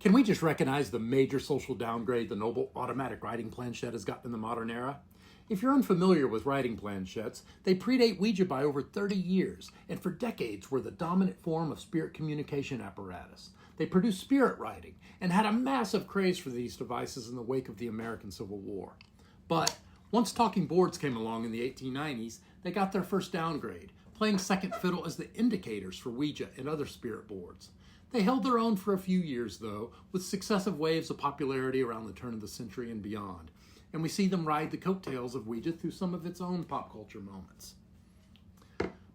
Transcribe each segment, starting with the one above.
Can we just recognize the major social downgrade the noble automatic writing planchette has gotten in the modern era? If you're unfamiliar with writing planchettes, they predate Ouija by over 30 years, and for decades were the dominant form of spirit communication apparatus. They produced spirit writing, and had a massive craze for these devices in the wake of the American Civil War. But once talking boards came along in the 1890s, they got their first downgrade, playing second fiddle as the indicators for Ouija and other spirit boards. They held their own for a few years, though, with successive waves of popularity around the turn of the century and beyond. And we see them ride the coattails of Ouija through some of its own pop culture moments.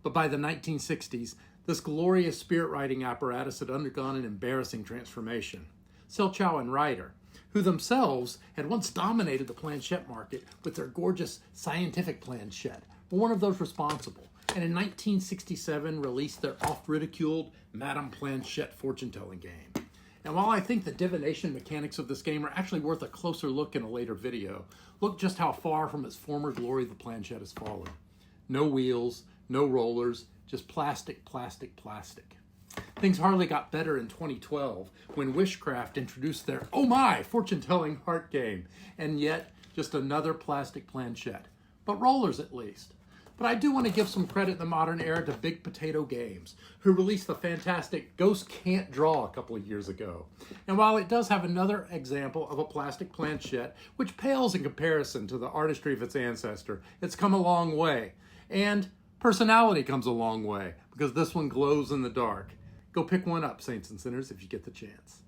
But by the 1960s, this glorious spirit writing apparatus had undergone an embarrassing transformation. Selchow and Ryder, who themselves had once dominated the planchette market with their gorgeous scientific planchette, were one of those responsible, and in 1967 released their oft-ridiculed Madame Planchette fortune-telling game. And while I think the divination mechanics of this game are actually worth a closer look in a later video, look just how far from its former glory the planchette has fallen. No wheels, no rollers, just plastic, plastic, plastic. Things hardly got better in 2012 when Wishcraft introduced their oh my fortune-telling heart game, and yet just another plastic planchette. But rollers at least. But I do want to give some credit in the modern era to Big Potato Games, who released the fantastic Ghost Can't Draw a couple of years ago. And while it does have another example of a plastic planchette, which pales in comparison to the artistry of its ancestor, it's come a long way. And personality comes a long way, because this one glows in the dark. Go pick one up, saints and sinners, if you get the chance.